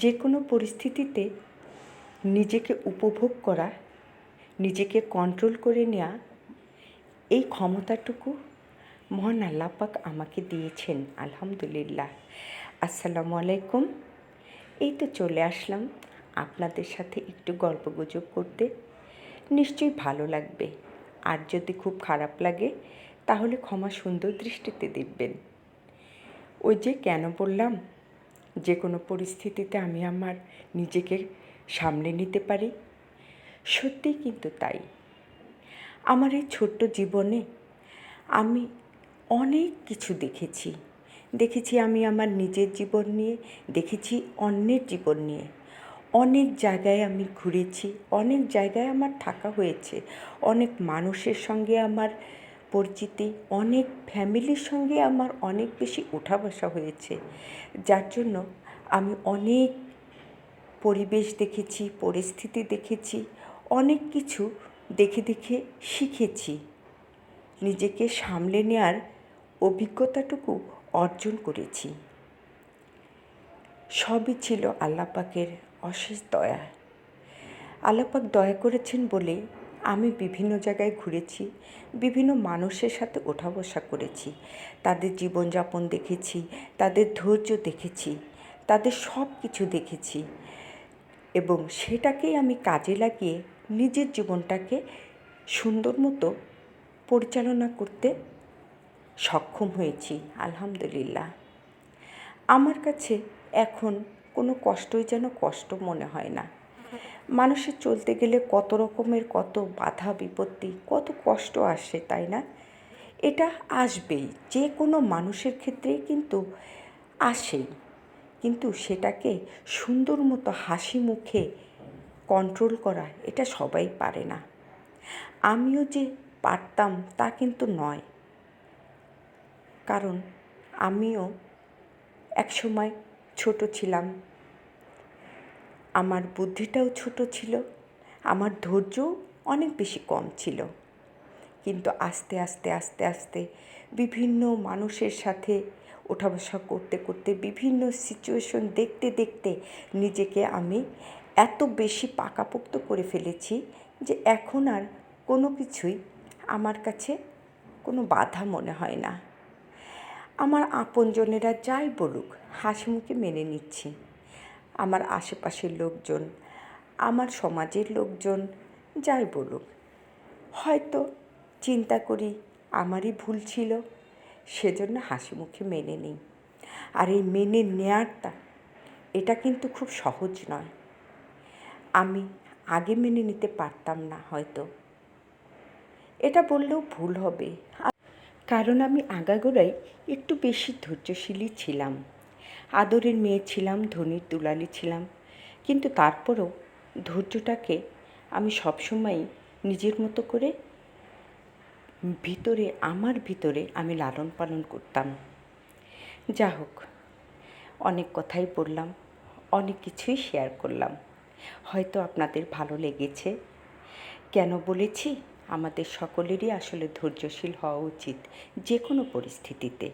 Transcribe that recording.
যে কোনো পরিস্থিতিতে নিজেকে উপভোগ করা, নিজেকে কন্ট্রোল করে নেওয়া, এই ক্ষমতাটুকু মহান আল্লাহ পাক আমাকে দিয়েছেন। আলহামদুলিল্লাহ। আসসালামু আলাইকুম। এই তো চলে আসলাম আপনাদের সাথে একটু গল্পগুজব করতে। নিশ্চয়ই ভালো লাগবে। আর যদি খুব খারাপ লাগে তাহলে ক্ষমা সুন্দর দৃষ্টিতে দেখবেন। ওই যে কেন বললাম, যে কোনো পরিস্থিতিতে আমি আমার নিজেকে সামলে নিতে পারি। সত্যিই কিন্তু তাই। আমার এই ছোট্ট জীবনে আমি অনেক কিছু দেখেছি আমি আমার নিজের জীবন নিয়ে, দেখেছি অন্যের জীবন নিয়ে। অনেক জায়গায় আমি ঘুরেছি, অনেক জায়গায় আমার থাকা হয়েছে, অনেক মানুষের সঙ্গে আমার পরিচিতি, অনেক ফ্যামিলির সঙ্গে আমার অনেক বেশি ওঠা বসা হয়েছে, যার জন্য আমি অনেক পরিবেশ দেখেছি, পরিস্থিতি দেখেছি, অনেক কিছু দেখে শিখেছি। নিজেকে সামলে নেওয়ার অভিজ্ঞতাটুকু অর্জন করেছি। সবই ছিল আল্লাহ পাকের অশেষ দয়া। আল্লাহ পাক দয়া করেছেন বলেই আমি বিভিন্ন জায়গায় ঘুরেছি, বিভিন্ন মানুষের সাথে ওঠা বসা করেছি, তাদের জীবনযাপন দেখেছি, তাদের ধৈর্য দেখেছি, তাদের সব কিছু দেখেছি এবং সেটাকেই আমি কাজে লাগিয়ে নিজের জীবনটাকে সুন্দর মতো পরিচালনা করতে সক্ষম হয়েছি। আলহামদুলিল্লাহ। আমার কাছে এখন কোনো কষ্টই যেন কষ্ট মনে হয় না। মানুষের চলতে গেলে কত রকমের কত বাধা বিপত্তি, কত কষ্ট আসে, তাই না? এটা আসবেই, যে কোনো মানুষের ক্ষেত্রেই কিন্তু আসেই, কিন্তু সেটাকে সুন্দর মতো হাসি মুখে কন্ট্রোল করা এটা সবাই পারে না। আমিও যে পারতাম তা কিন্তু নয়, কারণ আমিও একসময় ছোট ছিলাম, আমার বুদ্ধিটাও ছোট ছিল, আমার ধৈর্যও অনেক বেশি কম ছিল। কিন্তু আস্তে আস্তে বিভিন্ন মানুষের সাথে ওঠা বসা করতে করতে, বিভিন্ন সিচুয়েশন দেখতে নিজেকে আমি এত বেশি পাকাপোক্ত করে ফেলেছি যে এখন আর কোনো কিছুই আমার কাছে কোনো বাধা মনে হয় না। আমার আপনজনেরা যাই বলুক হাসি মুখে মেনে নিচ্ছি। আমার আশেপাশের লোকজন, আমার সমাজের লোকজন যাই বলুক, হয়তো চিন্তা করি আমারই ভুল ছিল, সেজন্য হাসি মুখে মেনে নিই। আর এই মেনে নেওয়াটা এটা কিন্তু খুব সহজ নয়। আমি আগে মেনে নিতে পারতাম না হয়তো, এটা বললেও ভুল হবে, কারণ আমি আগাগোড়াই একটু বেশি ধৈর্যশীলই ছিলাম। আদরের মেয়ে ছিলাম, ধনীর দুলালি ছিলাম, কিন্তু তারপরেও ধৈর্যটাকে আমি সবসময়ই নিজের মতো করে আমার ভিতরে আমি লালন পালন করতাম। যা হোক, অনেক কথাই বললাম, অনেক কিছুই শেয়ার করলাম, হয়তো আপনাদের ভালো লেগেছে। কেন বলেছি, আমাদের সকলেরই আসলে ধৈর্যশীল হওয়া উচিত যে কোনো পরিস্থিতিতে।